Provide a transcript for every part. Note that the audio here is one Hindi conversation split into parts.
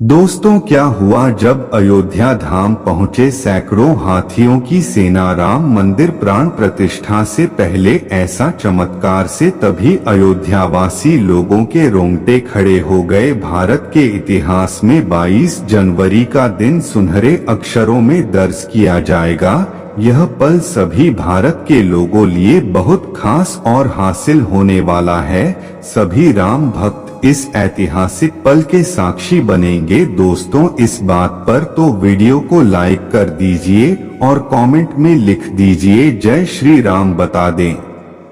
दोस्तों, क्या हुआ जब अयोध्या धाम पहुंचे सैकड़ों हाथियों की सेना राम मंदिर प्राण प्रतिष्ठा से पहले ऐसा चमत्कार से तभी अयोध्यावासी लोगों के रोंगटे खड़े हो गए। भारत के इतिहास में 22 जनवरी का दिन सुनहरे अक्षरों में दर्ज किया जाएगा। यह पल सभी भारत के लोगों लिए बहुत खास और हासिल होने वाला है। सभी राम भक्त इस ऐतिहासिक पल के साक्षी बनेंगे। दोस्तों, इस बात पर तो वीडियो को लाइक कर दीजिए और कमेंट में लिख दीजिए जय श्री राम। बता दें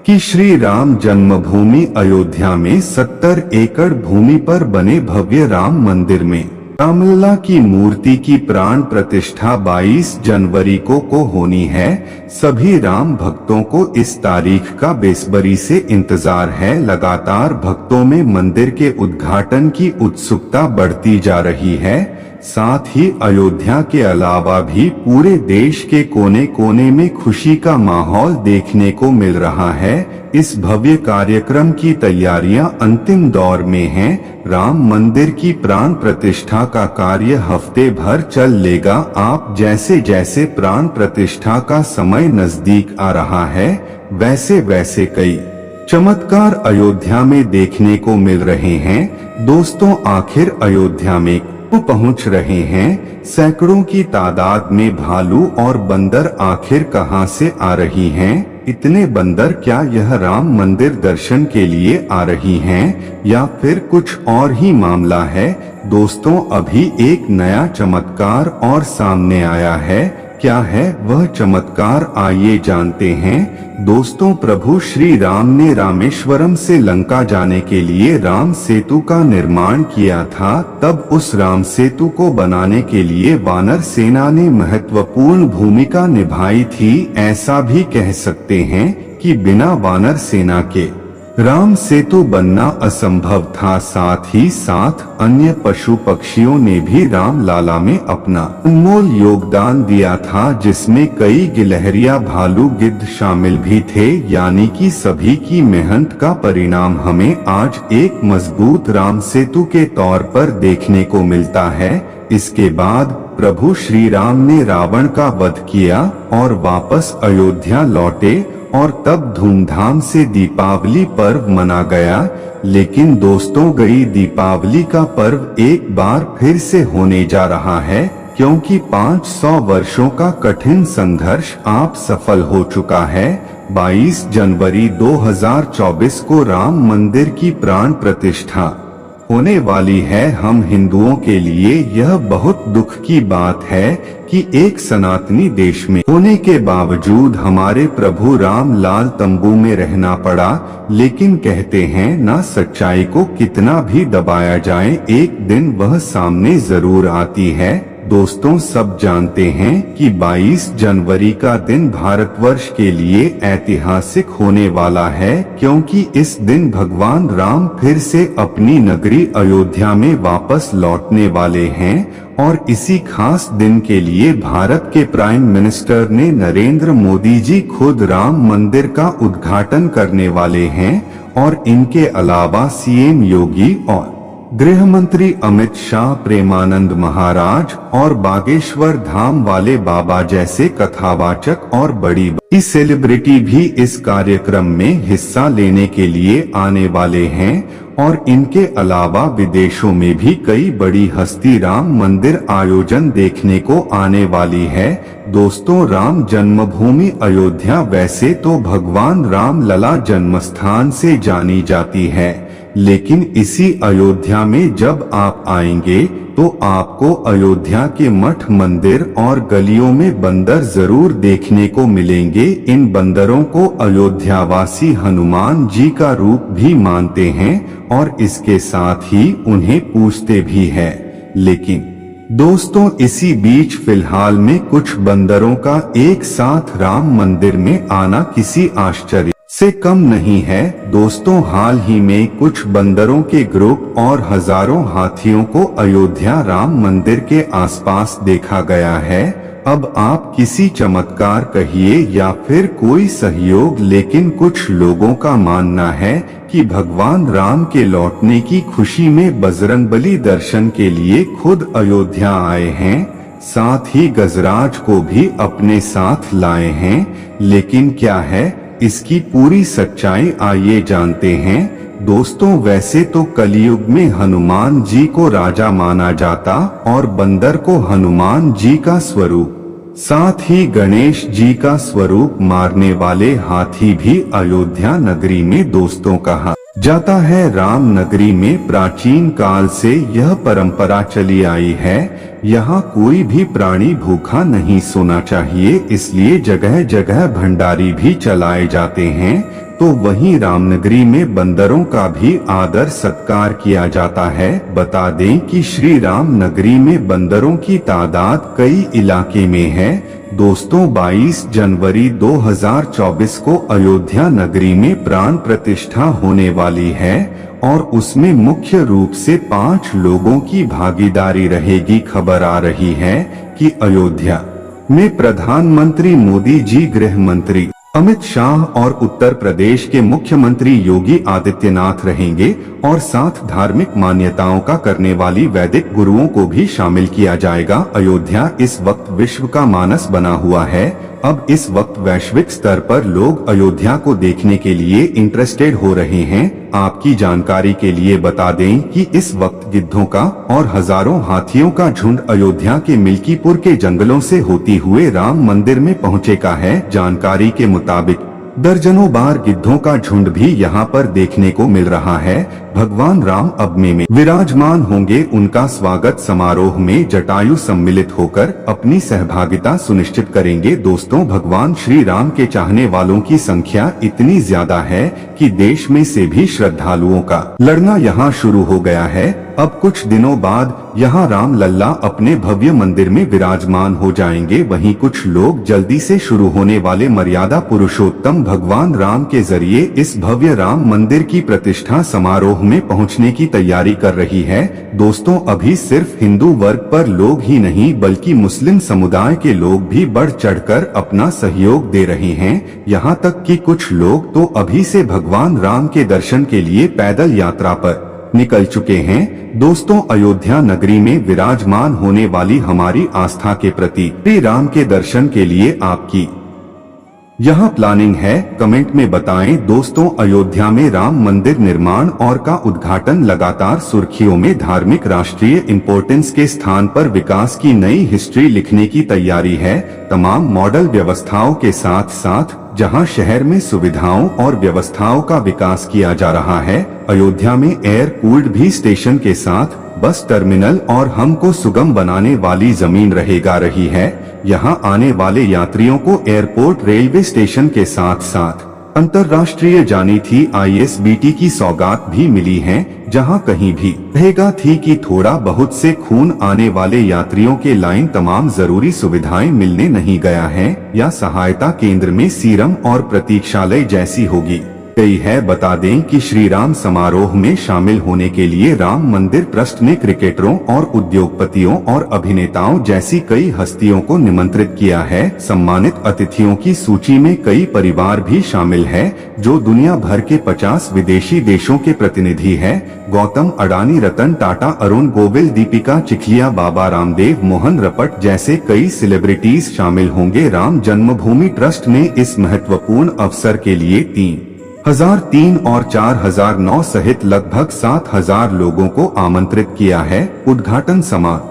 कि श्री राम जन्मभूमि अयोध्या में 70 एकड़ भूमि पर बने भव्य राम मंदिर में रामलला की मूर्ति की प्राण प्रतिष्ठा 22 जनवरी को होनी है। सभी राम भक्तों को इस तारीख का बेसब्री से इंतजार है। लगातार भक्तों में मंदिर के उद्घाटन की उत्सुकता बढ़ती जा रही है। साथ ही अयोध्या के अलावा भी पूरे देश के कोने कोने में खुशी का माहौल देखने को मिल रहा है। इस भव्य कार्यक्रम की तैयारियां अंतिम दौर में हैं। राम मंदिर की प्राण प्रतिष्ठा का कार्य हफ्ते भर चल लेगा। आप जैसे जैसे प्राण प्रतिष्ठा का समय नजदीक आ रहा है, वैसे वैसे कई चमत्कार अयोध्या में देखने को मिल रहे हैं। दोस्तों, आखिर अयोध्या में पहुंच रहे हैं। सैकड़ों की तादाद में भालू और बंदर आखिर कहां से आ रही हैं? इतने बंदर क्या यह राम मंदिर दर्शन के लिए आ रही हैं या फिर कुछ और ही मामला है? दोस्तों, अभी एक नया चमत्कार और सामने आया है। क्या है वह चमत्कार, आइए जानते हैं। दोस्तों, प्रभु श्री राम ने रामेश्वरम से लंका जाने के लिए राम सेतु का निर्माण किया था। तब उस राम सेतु को बनाने के लिए वानर सेना ने महत्वपूर्ण भूमिका निभाई थी। ऐसा भी कह सकते हैं कि बिना वानर सेना के राम सेतु बनना असंभव था। साथ ही साथ अन्य पशु पक्षियों ने भी राम लाला में अपना अनमोल योगदान दिया था, जिसमें कई गिलहरियां, भालू, गिद्ध शामिल भी थे। यानी कि सभी की मेहनत का परिणाम हमें आज एक मजबूत राम सेतु के तौर पर देखने को मिलता है। इसके बाद प्रभु श्री राम ने रावण का वध किया और वापस अयोध्या लौटे और तब धूमधाम से दीपावली पर्व मना गया। लेकिन दोस्तों, गई दीपावली का पर्व एक बार फिर से होने जा रहा है, क्योंकि 500 वर्षों का कठिन संघर्ष आप सफल हो चुका है। 22 जनवरी 2024 को राम मंदिर की प्राण प्रतिष्ठा होने वाली है। हम हिंदुओं के लिए यह बहुत दुख की बात है कि एक सनातनी देश में होने के बावजूद हमारे प्रभु राम लाल तंबू में रहना पड़ा। लेकिन कहते हैं ना, सच्चाई को कितना भी दबाया जाए, एक दिन वह सामने जरूर आती है। दोस्तों, सब जानते हैं कि 22 जनवरी का दिन भारतवर्ष के लिए ऐतिहासिक होने वाला है, क्योंकि इस दिन भगवान राम फिर से अपनी नगरी अयोध्या में वापस लौटने वाले हैं। और इसी खास दिन के लिए भारत के प्राइम मिनिस्टर ने नरेंद्र मोदी जी खुद राम मंदिर का उद्घाटन करने वाले हैं। और इनके अलावा सीएम योगी और गृह मंत्री अमित शाह, प्रेमानंद महाराज और बागेश्वर धाम वाले बाबा जैसे कथावाचक और बड़ी सेलिब्रिटी भी इस कार्यक्रम में हिस्सा लेने के लिए आने वाले हैं। और इनके अलावा विदेशों में भी कई बड़ी हस्ती राम मंदिर आयोजन देखने को आने वाली है। दोस्तों, राम जन्मभूमि अयोध्या वैसे तो भगवान राम लला जन्मस्थान से जानी जाती है, लेकिन इसी अयोध्या में जब आप आएंगे तो आपको अयोध्या के मठ, मंदिर और गलियों में बंदर जरूर देखने को मिलेंगे। इन बंदरों को अयोध्यावासी हनुमान जी का रूप भी मानते हैं और इसके साथ ही उन्हें पूजते भी हैं। लेकिन दोस्तों, इसी बीच फिलहाल में कुछ बंदरों का एक साथ राम मंदिर में आना किसी आश्चर्य से कम नहीं है। दोस्तों, हाल ही में कुछ बंदरों के ग्रुप और हजारों हाथियों को अयोध्या राम मंदिर के आसपास देखा गया है। अब आप किसी चमत्कार कहिए या फिर कोई सहयोग, लेकिन कुछ लोगों का मानना है कि भगवान राम के लौटने की खुशी में बजरंगबली दर्शन के लिए खुद अयोध्या आए हैं, साथ ही गजराज को भी अपने साथ लाए हैं। लेकिन क्या है इसकी पूरी सच्चाई, आइए जानते हैं। दोस्तों, वैसे तो कलयुग में हनुमान जी को राजा माना जाता और बंदर को हनुमान जी का स्वरूप, साथ ही गणेश जी का स्वरूप मारने वाले हाथी भी अयोध्या नगरी में दोस्तों कहा जाता है। राम नगरी में प्राचीन काल से यह परंपरा चली आई है, यहाँ कोई भी प्राणी भूखा नहीं सोना चाहिए, इसलिए जगह जगह भंडारी भी चलाए जाते हैं। तो वहीं रामनगरी में बंदरों का भी आदर सत्कार किया जाता है। बता दें कि श्री राम नगरी में बंदरों की तादाद कई इलाके में है। दोस्तों, 22 जनवरी 2024 को अयोध्या नगरी में प्राण प्रतिष्ठा होने वाली है और उसमें मुख्य रूप से 5 लोगों की भागीदारी रहेगी। खबर आ रही है कि अयोध्या में प्रधानमंत्री मोदी जी, गृह मंत्री अमित शाह और उत्तर प्रदेश के मुख्यमंत्री योगी आदित्यनाथ रहेंगे और साथ धार्मिक मान्यताओं का करने वाली वैदिक गुरुओं को भी शामिल किया जाएगा। अयोध्या इस वक्त विश्व का मानस बना हुआ है। अब इस वक्त वैश्विक स्तर पर लोग अयोध्या को देखने के लिए इंटरेस्टेड हो रहे हैं। आपकी जानकारी के लिए बता दें कि इस वक्त गिद्धों का और हजारों हाथियों का झुंड अयोध्या के मिल्कीपुर के जंगलों से होती हुए राम मंदिर में पहुंचे का है। जानकारी के मुताबिक दर्जनों बार गिद्धों का झुंड भी यहाँ पर देखने को मिल रहा है। भगवान राम अब में विराजमान होंगे। उनका स्वागत समारोह में जटायु सम्मिलित होकर अपनी सहभागिता सुनिश्चित करेंगे। दोस्तों, भगवान श्री राम के चाहने वालों की संख्या इतनी ज्यादा है कि देश में से भी श्रद्धालुओं का लड़ना यहाँ शुरू हो गया है। अब कुछ दिनों बाद यहाँ राम लल्ला अपने भव्य मंदिर में विराजमान हो जाएंगे। वहीं कुछ लोग जल्दी से शुरू होने वाले मर्यादा पुरुषोत्तम भगवान राम के जरिए इस भव्य राम मंदिर की प्रतिष्ठा समारोह में पहुंचने की तैयारी कर रही है। दोस्तों, अभी सिर्फ हिंदू वर्ग पर लोग ही नहीं बल्कि मुस्लिम समुदाय के लोग भी बढ़ चढ़कर अपना सहयोग दे रहे हैं। यहाँ तक कि कुछ लोग तो अभी से भगवान राम के दर्शन के लिए पैदल यात्रा पर निकल चुके हैं। दोस्तों, अयोध्या नगरी में विराजमान होने वाली हमारी आस्था के प्रतीक श्री राम के दर्शन के लिए आपकी यहाँ प्लानिंग है, कमेंट में बताएं। दोस्तों, अयोध्या में राम मंदिर निर्माण और का उद्घाटन लगातार सुर्खियों में। धार्मिक राष्ट्रीय इंपॉर्टेंस के स्थान पर विकास की नई हिस्ट्री लिखने की तैयारी है। तमाम मॉडल व्यवस्थाओं के साथ साथ जहां शहर में सुविधाओं और व्यवस्थाओं का विकास किया जा रहा है, अयोध्या में एयर कूल्ड भी स्टेशन के साथ बस टर्मिनल और हमको सुगम बनाने वाली जमीन रहेगा रही है। यहां आने वाले यात्रियों को एयरपोर्ट रेलवे स्टेशन के साथ साथ अंतर्राष्ट्रीय जानी थी ISBT की सौगात भी मिली है, जहां कहीं भी रहेगा थी कि थोड़ा बहुत से खून आने वाले यात्रियों के लाइन तमाम जरूरी सुविधाएं मिलने नहीं गया है या सहायता केंद्र में सीरम और प्रतीक्षालय जैसी होगी गई है। बता दें कि श्री राम समारोह में शामिल होने के लिए राम मंदिर ट्रस्ट ने क्रिकेटरों और उद्योगपतियों और अभिनेताओं जैसी कई हस्तियों को निमंत्रित किया है। सम्मानित अतिथियों की सूची में कई परिवार भी शामिल है जो दुनिया भर के 50 विदेशी देशों के प्रतिनिधि है। गौतम अडानी, रतन टाटा, अरुण गोविल, दीपिका चिखलिया, बाबा रामदेव, मोहन रपट जैसे कई सेलिब्रिटीज शामिल होंगे। राम जन्मभूमि ट्रस्ट ने इस महत्वपूर्ण अवसर के लिए 3003 और 4009 सहित लगभग 7000 लोगों को आमंत्रित किया है। उद्घाटन समारोह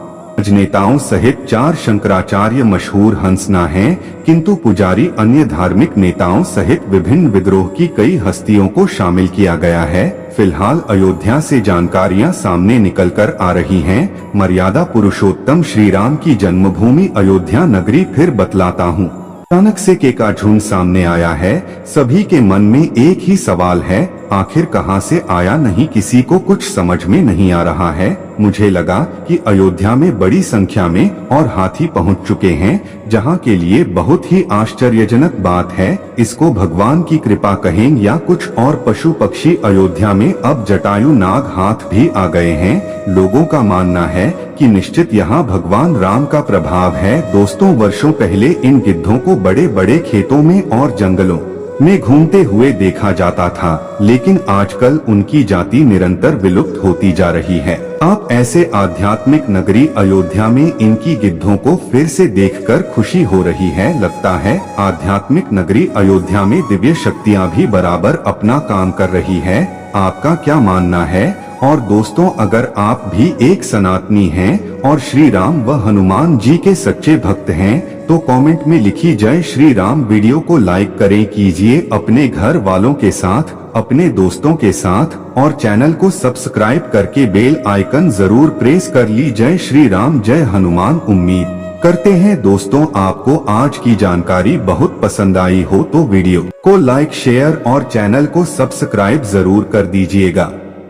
नेताओं सहित 4 शंकराचार्य मशहूर हंसना हैं, किंतु पुजारी अन्य धार्मिक नेताओं सहित विभिन्न विद्रोह की कई हस्तियों को शामिल किया गया है। फिलहाल अयोध्या से जानकारियां सामने निकलकर आ रही हैं। मर्यादा पुरुषोत्तम श्री राम की जन्मभूमि अयोध्या नगरी फिर बतलाता हूँ। अचानक से के का झुंड सामने आया है। सभी के मन में एक ही सवाल है, आखिर कहां से आया, नहीं किसी को कुछ समझ में नहीं आ रहा है। मुझे लगा कि अयोध्या में बड़ी संख्या में और हाथी पहुंच चुके हैं, जहां के लिए बहुत ही आश्चर्यजनक बात है। इसको भगवान की कृपा कहें या कुछ और पशु पक्षी, अयोध्या में अब जटायु नाग हाथ भी आ गए हैं। लोगों का मानना है कि निश्चित यहाँ भगवान राम का प्रभाव है। दोस्तों, वर्षों पहले इन गिद्धों को बड़े बड़े खेतों में और जंगलों में घूमते हुए देखा जाता था, लेकिन आजकल उनकी जाति निरंतर विलुप्त होती जा रही है। आप ऐसे आध्यात्मिक नगरी अयोध्या में इनकी गिद्धों को फिर से देखकर खुशी हो रही है। लगता है आध्यात्मिक नगरी अयोध्या में दिव्य शक्तियां भी बराबर अपना काम कर रही है। आपका क्या मानना है? और दोस्तों, अगर आप भी एक सनातनी हैं और श्री राम व हनुमान जी के सच्चे भक्त हैं, तो कमेंट में लिखी जय श्री राम। वीडियो को लाइक करें कीजिए अपने घर वालों के साथ, अपने दोस्तों के साथ, और चैनल को सब्सक्राइब करके बेल आइकन जरूर प्रेस कर ली। जय श्री राम, जय हनुमान। उम्मीद करते हैं दोस्तों आपको आज की जानकारी बहुत पसंद आई हो, तो वीडियो को लाइक, शेयर और चैनल को सब्सक्राइब जरूर कर दीजिएगा।